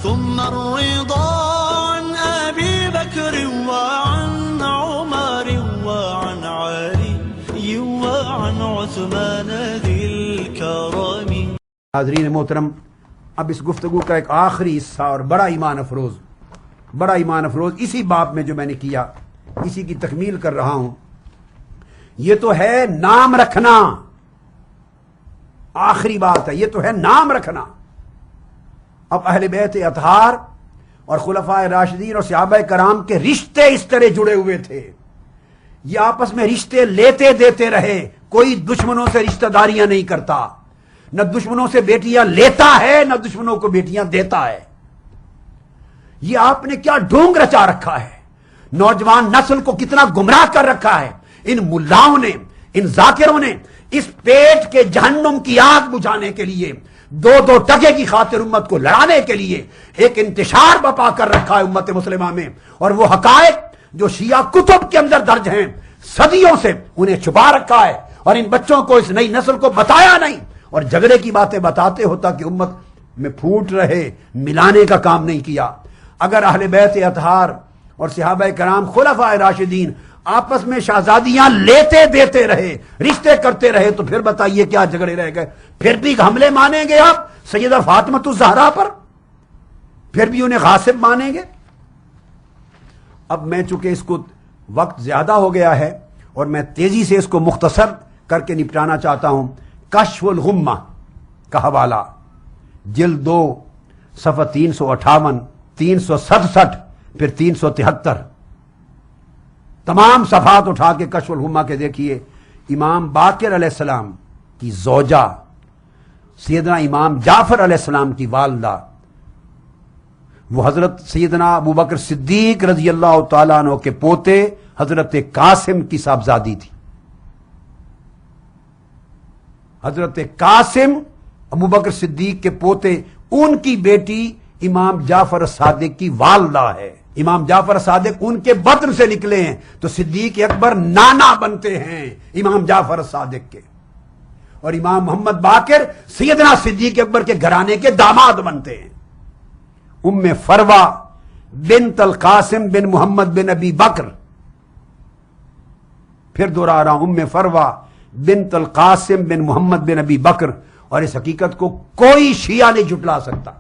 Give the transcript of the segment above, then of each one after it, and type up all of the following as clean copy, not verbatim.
ثم الرضا عن أبي بكر وعن عمر وعن علي وعن عثمان ذي الكرم. حاضرین محترم، اب اس گفتگو کا ایک آخری حصہ اور بڑا ایمان افروز اسی باب میں جو میں نے کیا، اسی کی تکمیل کر رہا ہوں. یہ تو ہے نام رکھنا، آخری بات ہے، یہ تو ہے نام رکھنا. اب اہل بیت اطہار اور خلفائے راشدین اور صحابہ کرام کے رشتے اس طرح جڑے ہوئے تھے، یہ آپس میں رشتے لیتے دیتے رہے. کوئی دشمنوں سے رشتہ داریاں نہیں کرتا، نہ دشمنوں سے بیٹیاں لیتا ہے نہ دشمنوں کو بیٹیاں دیتا ہے. یہ آپ نے کیا ڈھونگ رچا رکھا ہے، نوجوان نسل کو کتنا گمراہ کر رکھا ہے. ان ملاؤں نے، ان ذاکروں نے اس پیٹ کے جہنم کی آگ بجھانے کے لیے، دو ٹکے کی خاطر امت کو لڑانے کے لیے ایک انتشار بپا کر رکھا ہے امت مسلمہ میں. اور وہ حقائق جو شیعہ کتب کے اندر درج ہیں، صدیوں سے انہیں چھپا رکھا ہے اور ان بچوں کو، اس نئی نسل کو بتایا نہیں، اور جھگڑے کی باتیں بتاتے ہوتا کہ امت میں پھوٹ رہے، ملانے کا کام نہیں کیا. اگر اہل بیت اطہار اور صحابہ کرام خلفائے راشدین آپس میں شہزادیاں لیتے دیتے رہے، رشتے کرتے رہے، تو پھر بتائیے کیا جھگڑے رہ گئے؟ پھر بھی حملے مانیں گے آپ سیدہ فاطمہ الزہرا پر؟ پھر بھی انہیں غاصب مانیں گے؟ اب میں چونکہ اس کو وقت زیادہ ہو گیا ہے اور میں تیزی سے اس کو مختصر کر کے نپٹانا چاہتا ہوں. کشف الغمہ کا حوالہ، جلد 2 صفحہ 358 367 پھر 373، تمام صفحات اٹھا کے کشف الغمہ کے دیکھیے. امام باقر علیہ السلام کی زوجہ سیدنا امام جعفر علیہ السلام کی والدہ، وہ حضرت سیدنا ابو بکر صدیق رضی اللہ تعالیٰ عنہ کے پوتے حضرت قاسم کی صاحبزادی تھی. حضرت قاسم ابو بکر صدیق کے پوتے، ان کی بیٹی امام جعفر صادق کی والدہ ہے. امام جعفر صادق ان کے بطن سے نکلے ہیں، تو صدیق اکبر نانا بنتے ہیں امام جعفر صادق کے، اور امام محمد باقر سیدنا صدیق اکبر کے گھرانے کے داماد بنتے ہیں. ام فروہ بنت القاسم بن محمد بن ابی بکر، پھر دوہرا رہا ہوں، ام فروہ بنت القاسم بن محمد بن ابی بکر. اور اس حقیقت کو کوئی شیعہ نہیں جھٹلا سکتا.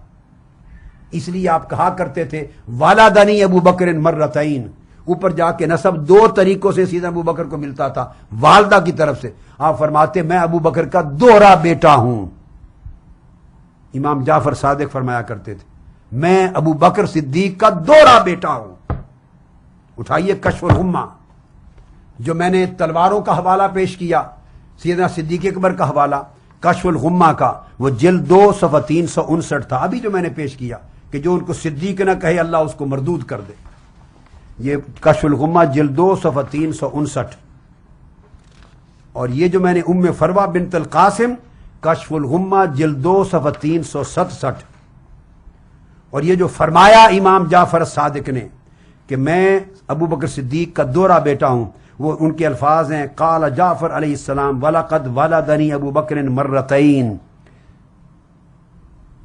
اس لیے آپ کہا کرتے تھے والدنی ابو بکر مرتین، اوپر جا کے نسب 2 طریقوں سے سیدنا ابو بکر کو ملتا تھا. والدہ کی طرف سے آپ فرماتے میں ابو بکر کا دوہرا بیٹا ہوں. امام جعفر صادق فرمایا کرتے تھے میں ابو بکر صدیق کا دوہرا بیٹا ہوں. اٹھائیے کشف الغمہ، جو میں نے تلواروں کا حوالہ پیش کیا، سیدنا صدیق اکبر کا حوالہ کشف الغمہ کا، وہ جلد 2 صفحہ 359 تھا. ابھی جو میں نے پیش کیا کہ جو ان کو صدیق نہ کہے اللہ اس کو مردود کر دے. یہ کشف الغمہ جلد 2 صفحہ 359. اور یہ جو میں نے ام فروہ بنت القاسم، کشف الغمہ جلد 2 صفحہ 367. اور یہ جو فرمایا امام جعفر صادق نے کہ میں ابو بکر صدیق کا دوہرا بیٹا ہوں، وہ ان کے الفاظ ہیں قال جعفر علیہ السلام وَلَقَدْ وَلَدَنِي ابو بکر مرتین.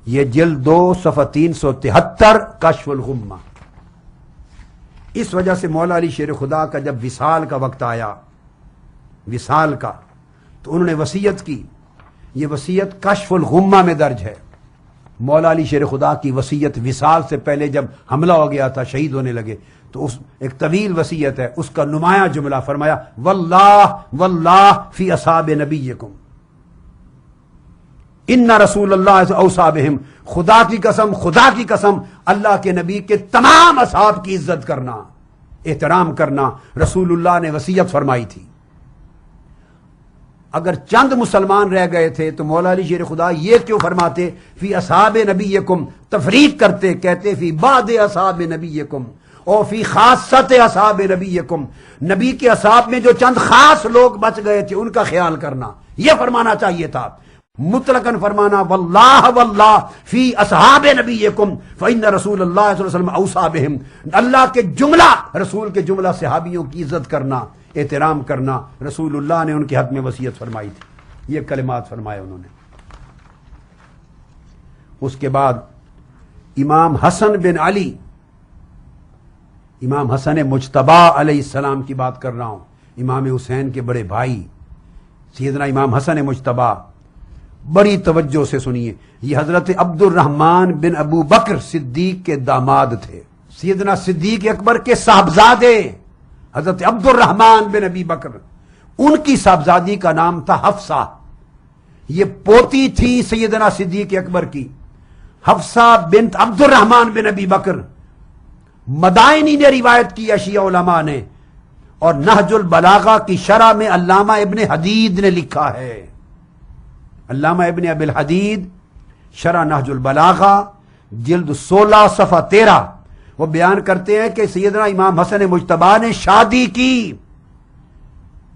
یہ جلد 2 صفحہ 373 کشف الغمہ. اس وجہ سے مولا علی شیر خدا کا جب وصال کا وقت آیا، وصال کا، تو انہوں نے وصیت کی. یہ وصیت کشف الغمہ میں درج ہے. مولا علی شیر خدا کی وصیت وصال سے پہلے جب حملہ ہو گیا تھا، شہید ہونے لگے، تو اس ایک طویل وصیت ہے، اس کا نمایاں جملہ فرمایا واللہ فی اصحاب نبیکم ان رسول اللہ اوصی بہم. خدا کی قسم اللہ کے نبی کے تمام اصحاب کی عزت کرنا، احترام کرنا رسول اللہ نے وصیت فرمائی تھی. اگر چند مسلمان رہ گئے تھے تو مولا علی شیر خدا یہ کیوں فرماتے فی اصحاب نبیکم، تفریق کرتے، کہتے فی بعض اصحاب نبیکم او فی خاصت اصحاب نبیکم، نبی کے اصحاب میں جو چند خاص لوگ بچ گئے تھے ان کا خیال کرنا، یہ فرمانا چاہیے تھا. مطلقاً فرمانا واللہ فی اصحاب نبیکم فإن رسول اللہ صلی اللہ علیہ وسلم اوصی بہم. اللہ کے جملہ، رسول کے جملہ صحابیوں کی عزت کرنا، احترام کرنا، رسول اللہ نے ان کے حق میں وصیت فرمائی تھی. یہ کلمات فرمائے انہوں نے. اس کے بعد امام حسن بن علی، امام حسن مجتبی علیہ السلام کی بات کر رہا ہوں، امام حسین کے بڑے بھائی سیدنا امام حسن مجتبی، بڑی توجہ سے سنیے، یہ حضرت عبد الرحمن بن ابو بکر صدیق کے داماد تھے، سیدنا صدیق اکبر کے صاحبزادے حضرت عبد الرحمن بن ابی بکر، ان کی صاحبزادی کا نام تھا حفصہ، یہ پوتی تھی سیدنا صدیق اکبر کی، حفصہ بنت عبد الرحمن بن ابی بکر۔ مدائنی نے روایت کی اشیاء علماء نے، اور نہج البلاغہ کی شرح میں علامہ ابن حدید نے لکھا ہے، علامہ ابن ابی الحدید شرح نہج البلاغہ جلد 16 صفحہ 13، وہ بیان کرتے ہیں کہ سیدنا امام حسن مجتبی نے شادی کی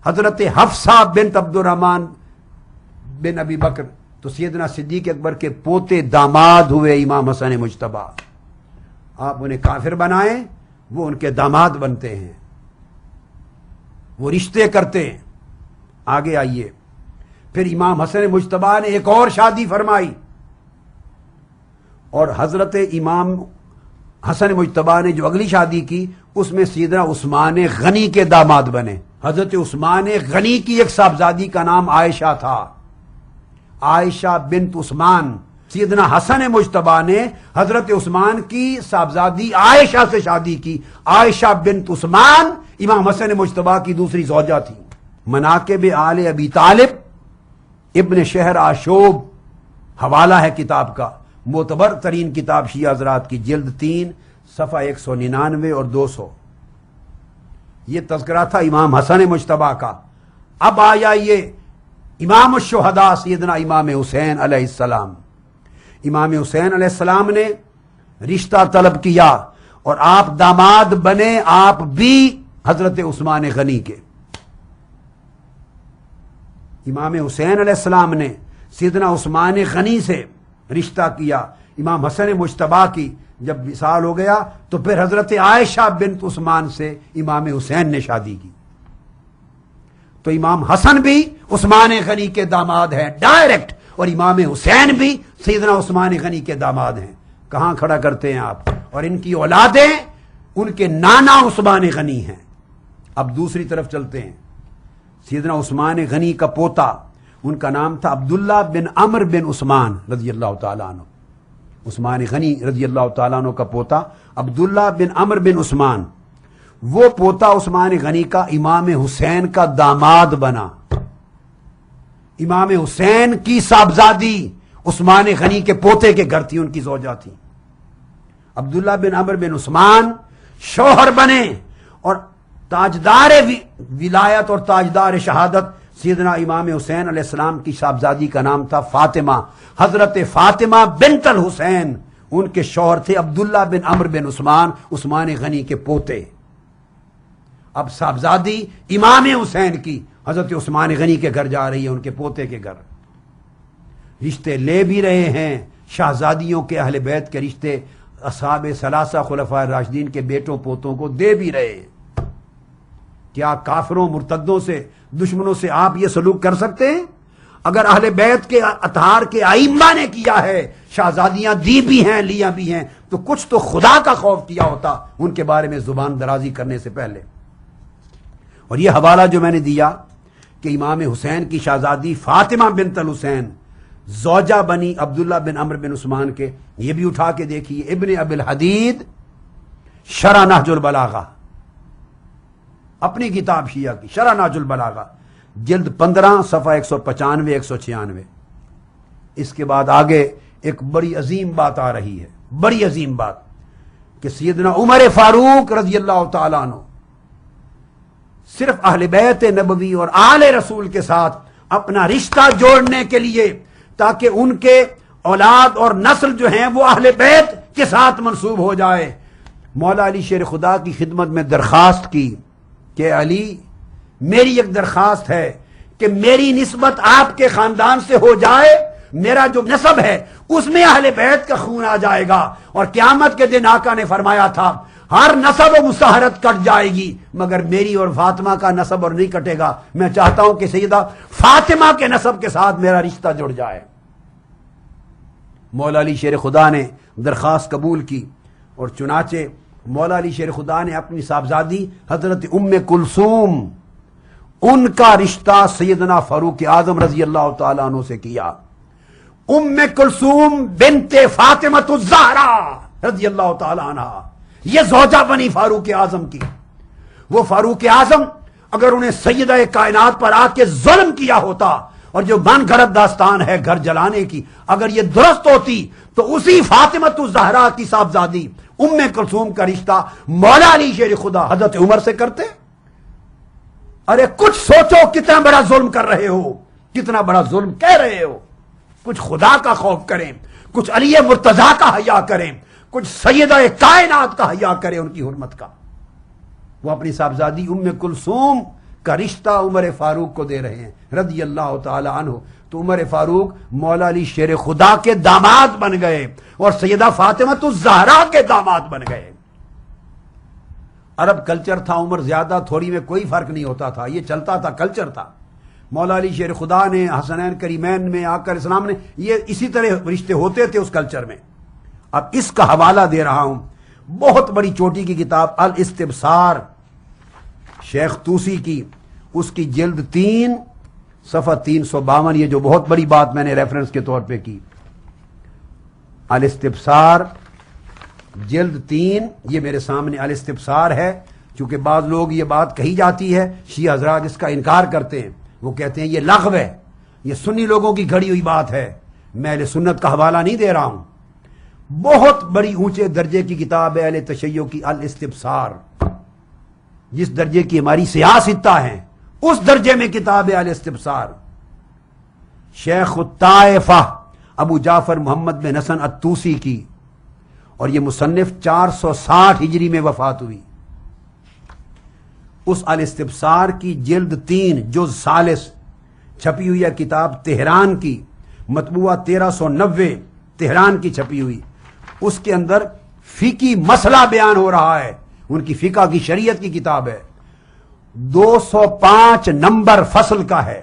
حضرت حفصہ بنت عبد الرحمن بن ابی بکر، تو سیدنا صدیق اکبر کے پوتے داماد ہوئے امام حسن مجتبی۔ آپ انہیں کافر بنائیں، وہ ان کے داماد بنتے ہیں، وہ رشتے کرتے ہیں۔ آگے آئیے، پھر امام حسن مجتبی نے ایک اور شادی فرمائی، اور حضرت امام حسن مجتبی نے جو اگلی شادی کی اس میں سیدنا عثمان غنی کے داماد بنے۔ حضرت عثمان غنی کی ایک صاحبزادی کا نام عائشہ تھا، عائشہ بنت عثمان۔ سیدنا حسن مجتبی نے حضرت عثمان کی صاحبزادی عائشہ سے شادی کی، عائشہ بنت عثمان امام حسن مجتبی کی دوسری زوجہ تھی۔ مناقب آل ابی طالب ابن شہر آشوب حوالہ ہے کتاب کا، معتبر ترین کتاب شیعہ حضرات کی، جلد 3 صفحہ 199 اور 200۔ یہ تذکرہ تھا امام حسن مجتبی کا۔ اب آیا یہ امام الشہداء سیدنا امام حسین علیہ السلام۔ امام حسین علیہ السلام نے رشتہ طلب کیا اور آپ داماد بنے، آپ بھی حضرت عثمان غنی کے۔ امام حسین علیہ السلام نے سیدنا عثمان غنی سے رشتہ کیا، امام حسن مجتبی کی جب وصال ہو گیا تو پھر حضرت عائشہ بنت عثمان سے امام حسین نے شادی کی۔ تو امام حسن بھی عثمان غنی کے داماد ہیں ڈائریکٹ، اور امام حسین بھی سیدنا عثمان غنی کے داماد ہیں۔ کہاں کھڑا کرتے ہیں آپ؟ اور ان کی اولادیں ان کے نانا عثمان غنی ہیں۔ اب دوسری طرف چلتے ہیں، سیدنا عثمان غنی کا پوتا، ان کا نام تھا عبداللہ بن عمر بن عثمان رضی اللہ تعالیٰ عنہ۔ عثمان غنی رضی اللہ تعالیٰ عنہ کا پوتا عبداللہ بن عمر بن عثمان، وہ پوتا عثمان غنی کا امام حسین کا داماد بنا۔ امام حسین کی صاحبزادی عثمان غنی کے پوتے کے گھر تھی، ان کی زوجہ تھی۔ عبداللہ بن عمر بن عثمان شوہر بنے، اور تاجدار ولایت اور تاجدار شہادت سیدنا امام حسین علیہ السلام کی صاحبزادی کا نام تھا فاطمہ، حضرت فاطمہ بنت الحسین، ان کے شوہر تھے عبداللہ بن عمر بن عثمان، عثمان غنی کے پوتے۔ اب صاحبزادی امام حسین کی حضرت عثمان غنی کے گھر جا رہی ہے، ان کے پوتے کے گھر، رشتے لے بھی رہے ہیں، شہزادیوں کے اہل بیت کے رشتے اصحاب ثلاثہ خلفاء راشدین کے بیٹوں پوتوں کو دے بھی رہے ہیں۔ کیا کافروں مرتدوں سے دشمنوں سے آپ یہ سلوک کر سکتے ہیں؟ اگر اہل بیت کے اطہار کے ائمہ نے کیا ہے، شہزادیاں دی بھی ہیں لیا بھی ہیں، تو کچھ تو خدا کا خوف کیا ہوتا ان کے بارے میں زبان درازی کرنے سے پہلے۔ اور یہ حوالہ جو میں نے دیا کہ امام حسین کی شہزادی فاطمہ بنت الحسین زوجہ بنی عبداللہ بن عمر بن عثمان کے، یہ بھی اٹھا کے دیکھیے، ابن ابی الحدید شرح نہج البلاغہ، اپنی کتاب شیعہ کی شرح نہج البلاغہ جلد 15 صفحہ 195 196۔ اس کے بعد آگے ایک بڑی عظیم بات آ رہی ہے، بڑی عظیم بات، کہ سیدنا عمر فاروق رضی اللہ تعالیٰ عنہ صرف اہل بیت نبوی اور آل رسول کے ساتھ اپنا رشتہ جوڑنے کے لیے، تاکہ ان کے اولاد اور نسل جو ہیں وہ اہل بیت کے ساتھ منسوب ہو جائے، مولا علی شیر خدا کی خدمت میں درخواست کی کہ علی، میری ایک درخواست ہے کہ میری نسبت آپ کے خاندان سے ہو جائے، میرا جو نسب ہے اس میں اہل بیت کا خون آ جائے گا، اور قیامت کے دن آقا نے فرمایا تھا ہر نسب و مساہرت کٹ جائے گی مگر میری اور فاطمہ کا نسب اور نہیں کٹے گا۔ میں چاہتا ہوں کہ سیدہ فاطمہ کے نسب کے ساتھ میرا رشتہ جڑ جائے۔ مولا علی شیر خدا نے درخواست قبول کی، اور چنانچہ مولا علی شیر خدا نے اپنی صاحبزادی حضرت ام کلثوم، ان کا رشتہ سیدنا فاروق اعظم رضی اللہ تعالیٰ عنہ سے کیا۔ ام کلثوم بنت فاطمہ الزہرا رضی اللہ تعالیٰ عنہ، یہ زوجہ بنی فاروق اعظم کی۔ وہ فاروق اعظم اگر انہیں سیدہ کائنات پر آ کے ظلم کیا ہوتا، اور جو من گھڑت داستان ہے گھر جلانے کی، اگر یہ درست ہوتی تو اسی فاطمہ الزہرا کی صاحبزادی ام کلثوم کا رشتہ مولا علی شیر خدا حضرت عمر سے کرتے۔ ارے کچھ سوچو، کتنا بڑا ظلم کر رہے ہو، کتنا بڑا ظلم کہہ رہے ہو۔ کچھ خدا کا خوف کریں، کچھ علی مرتضیٰ کا حیا کریں، کچھ سیدہ کائنات کا حیا کریں ان کی حرمت کا۔ وہ اپنی صاحبزادی ام کلثوم کا رشتہ عمر فاروق کو دے رہے ہیں رضی اللہ تعالی عنہ، تو عمر فاروق مولا علی شیر خدا کے داماد بن گئے اور سیدہ فاطمہ الزہرا کے داماد بن گئے۔ عرب کلچر تھا، عمر زیادہ تھوڑی میں کوئی فرق نہیں ہوتا تھا، یہ چلتا تھا، کلچر تھا۔ مولا علی شیر خدا نے، حسنین کریمین میں آقا علیہ السلام نے، یہ اسی طرح رشتے ہوتے تھے اس کلچر میں۔ اب اس کا حوالہ دے رہا ہوں، بہت بڑی چوٹی کی کتاب الاستبصار شیخ طوسی کی، اس کی جلد 3 صفحہ 352، یہ جو بہت بڑی بات میں نے ریفرنس کے طور پہ کی۔ الاستبصار جلد 3، یہ میرے سامنے الاستبصار ہے۔ چونکہ بعض لوگ یہ بات کہی جاتی ہے، شیعہ حضرات اس کا انکار کرتے ہیں، وہ کہتے ہیں یہ لغو ہے، یہ سنی لوگوں کی گھڑی ہوئی بات ہے، میں اہل سنت کا حوالہ نہیں دے رہا ہوں۔ بہت بڑی اونچے درجے کی کتاب ہے اہل تشیع کی الاستبصار، جس درجے کی ہماری سیاستہ ہیں اس درجے میں کتاب ہے الاستبصار۔ شیخ الطائفہ ابو جعفر محمد بن حسن الطوسی کی، اور یہ مصنف 460 ہجری میں وفات ہوئی۔ اس الاستبصار کی جلد 3 جز ثالث چھپی ہوئی ہے کتاب تہران کی، مطبوعہ 1390 تہران کی چھپی ہوئی۔ اس کے اندر فقہی مسئلہ بیان ہو رہا ہے، ان کی فقہ کی شریعت کی کتاب ہے، 205 نمبر فصل کا ہے،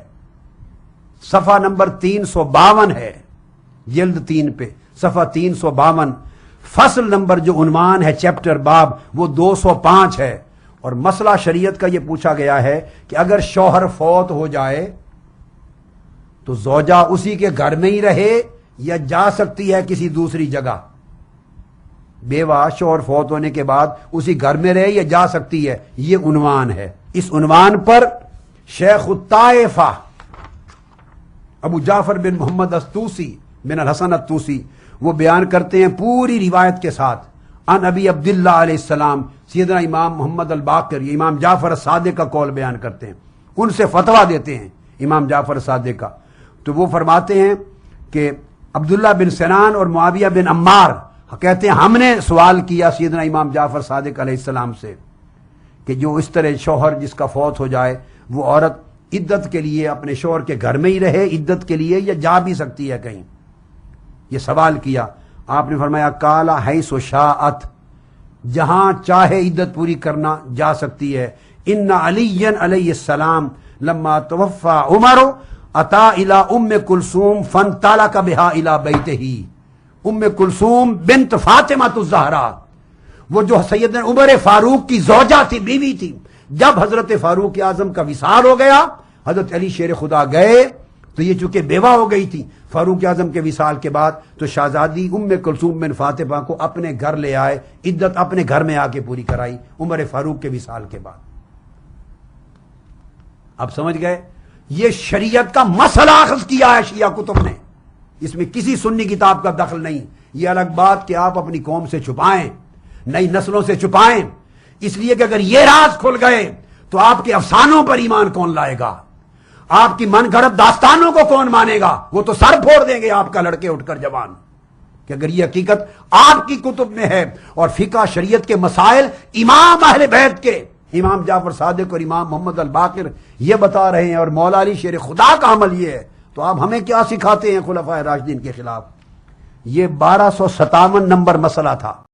صفحہ نمبر 352 ہے، جلد 3 پہ صفحہ 352، فصل نمبر جو عنوان ہے چیپٹر باب وہ 205 ہے۔ اور مسئلہ شریعت کا یہ پوچھا گیا ہے کہ اگر شوہر فوت ہو جائے تو زوجہ اسی کے گھر میں ہی رہے یا جا سکتی ہے کسی دوسری جگہ؟ بیوہ شوہر فوت ہونے کے بعد اسی گھر میں رہے یا جا سکتی ہے، یہ عنوان ہے۔ اس عنوان پر شیخ الطائفہ ابو جعفر بن محمد الطوسی بن الحسن الطوسی وہ بیان کرتے ہیں پوری روایت کے ساتھ، ان ابی عبداللہ علیہ السلام، سیدنا امام محمد الباقر، یہ امام جعفر صادق کا قول بیان کرتے ہیں، ان سے فتویٰ دیتے ہیں امام جعفر صادق کا۔ تو وہ فرماتے ہیں کہ عبداللہ بن سنان اور معاویہ بن عمار کہتے ہیں ہم نے سوال کیا سیدنا امام جعفر صادق علیہ السلام سے کہ جو اس طرح شوہر جس کا فوت ہو جائے وہ عورت عدت کے لیے اپنے شوہر کے گھر میں ہی رہے عدت کے لیے یا جا بھی سکتی ہے کہیں، یہ سوال کیا۔ آپ نے فرمایا کالا حیث شاءت، جہاں چاہے عدت پوری کرنا جا سکتی ہے۔ ان علی علیہ السلام لما توفى عمر اتا الى ام کلثوم فانطلق بها الى بیتہ، ام کلثوم بنت فاطمہ الزہرا، وہ جو سیدنا عمر فاروق کی زوجہ تھی، بیوی تھی، جب حضرت فاروق اعظم کا وصال ہو گیا حضرت علی شیر خدا گئے تو یہ چونکہ بیوہ ہو گئی تھی فاروق اعظم کے وصال کے بعد، تو شہزادی ام کلثوم بن فاطمہ کو اپنے گھر لے آئے، عدت اپنے گھر میں آ کے پوری کرائی عمر فاروق کے وصال کے بعد۔ اب سمجھ گئے؟ یہ شریعت کا مسئلہ اخذ کیا ہے شیعہ کتب نے، اس میں کسی سنی کتاب کا دخل نہیں۔ یہ الگ بات کہ آپ اپنی قوم سے چھپائیں، نئی نسلوں سے چھپائیں، اس لیے کہ اگر یہ راز کھل گئے تو آپ کے افسانوں پر ایمان کون لائے گا؟ آپ کی من گھڑت داستانوں کو کون مانے گا؟ وہ تو سر پھوڑ دیں گے آپ کا لڑکے اٹھ کر جوان، کہ اگر یہ حقیقت آپ کی کتب میں ہے اور فقہ شریعت کے مسائل امام اہل بیت کے امام جعفر صادق اور امام محمد الباقر یہ بتا رہے ہیں اور مولا علی شیر خدا کا عمل یہ ہے، تو آپ ہمیں کیا سکھاتے ہیں خلفائے راشدین کے خلاف؟ یہ 1257 نمبر مسئلہ تھا۔